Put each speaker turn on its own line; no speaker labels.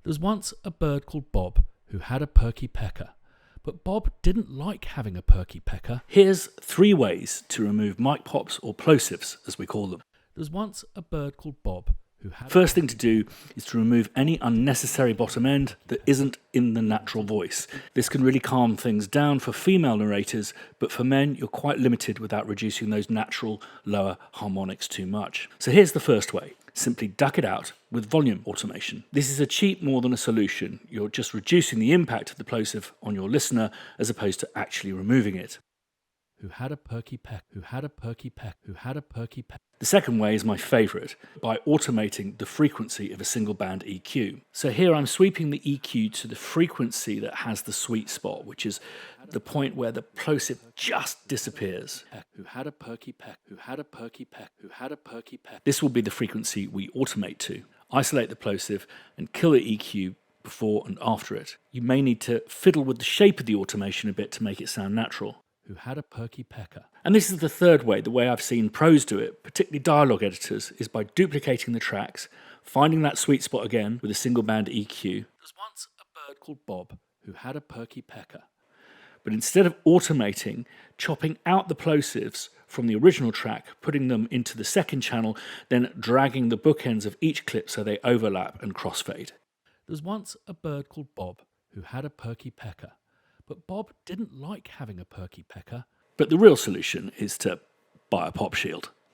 There's once a bird called Bob who had a perky pecker, but Bob didn't like having a perky pecker.
Here's 3 ways to remove mic pops or plosives, as we call them.
There's once a bird called Bob who had...
First thing to do is to remove any unnecessary bottom end that isn't in the natural voice. This can really calm things down for female narrators, but for men you're quite limited without reducing those natural lower harmonics too much. So here's the first way. Simply duck it out with volume automation. This is a cheat more than a solution. You're just reducing the impact of the plosive on your listener as opposed to actually removing it.
Who had a perky peck, who had a perky peck, who had a perky peck.
The second way is my favourite, by automating the frequency of a single band EQ. So here I'm sweeping the EQ to the frequency that has the sweet spot, which is the point where the plosive just disappears.
Who had a perky peck, who had a perky peck, who had a perky peck.
This will be the frequency we automate to. Isolate the plosive and kill the EQ before and after it. You may need to fiddle with the shape of the automation a bit to make it sound natural.
Who had a perky pecker.
And this is the third way, the way I've seen pros do it, particularly dialogue editors, is by duplicating the tracks, finding that sweet spot again with a single band EQ.
There's once a bird called Bob who had a perky pecker.
But instead of automating, chopping out the plosives from the original track, putting them into the second channel, then dragging the bookends of each clip so they overlap and crossfade.
There's once a bird called Bob who had a perky pecker. But Bob didn't like having a perky pecker.
But the real solution is to buy a pop shield.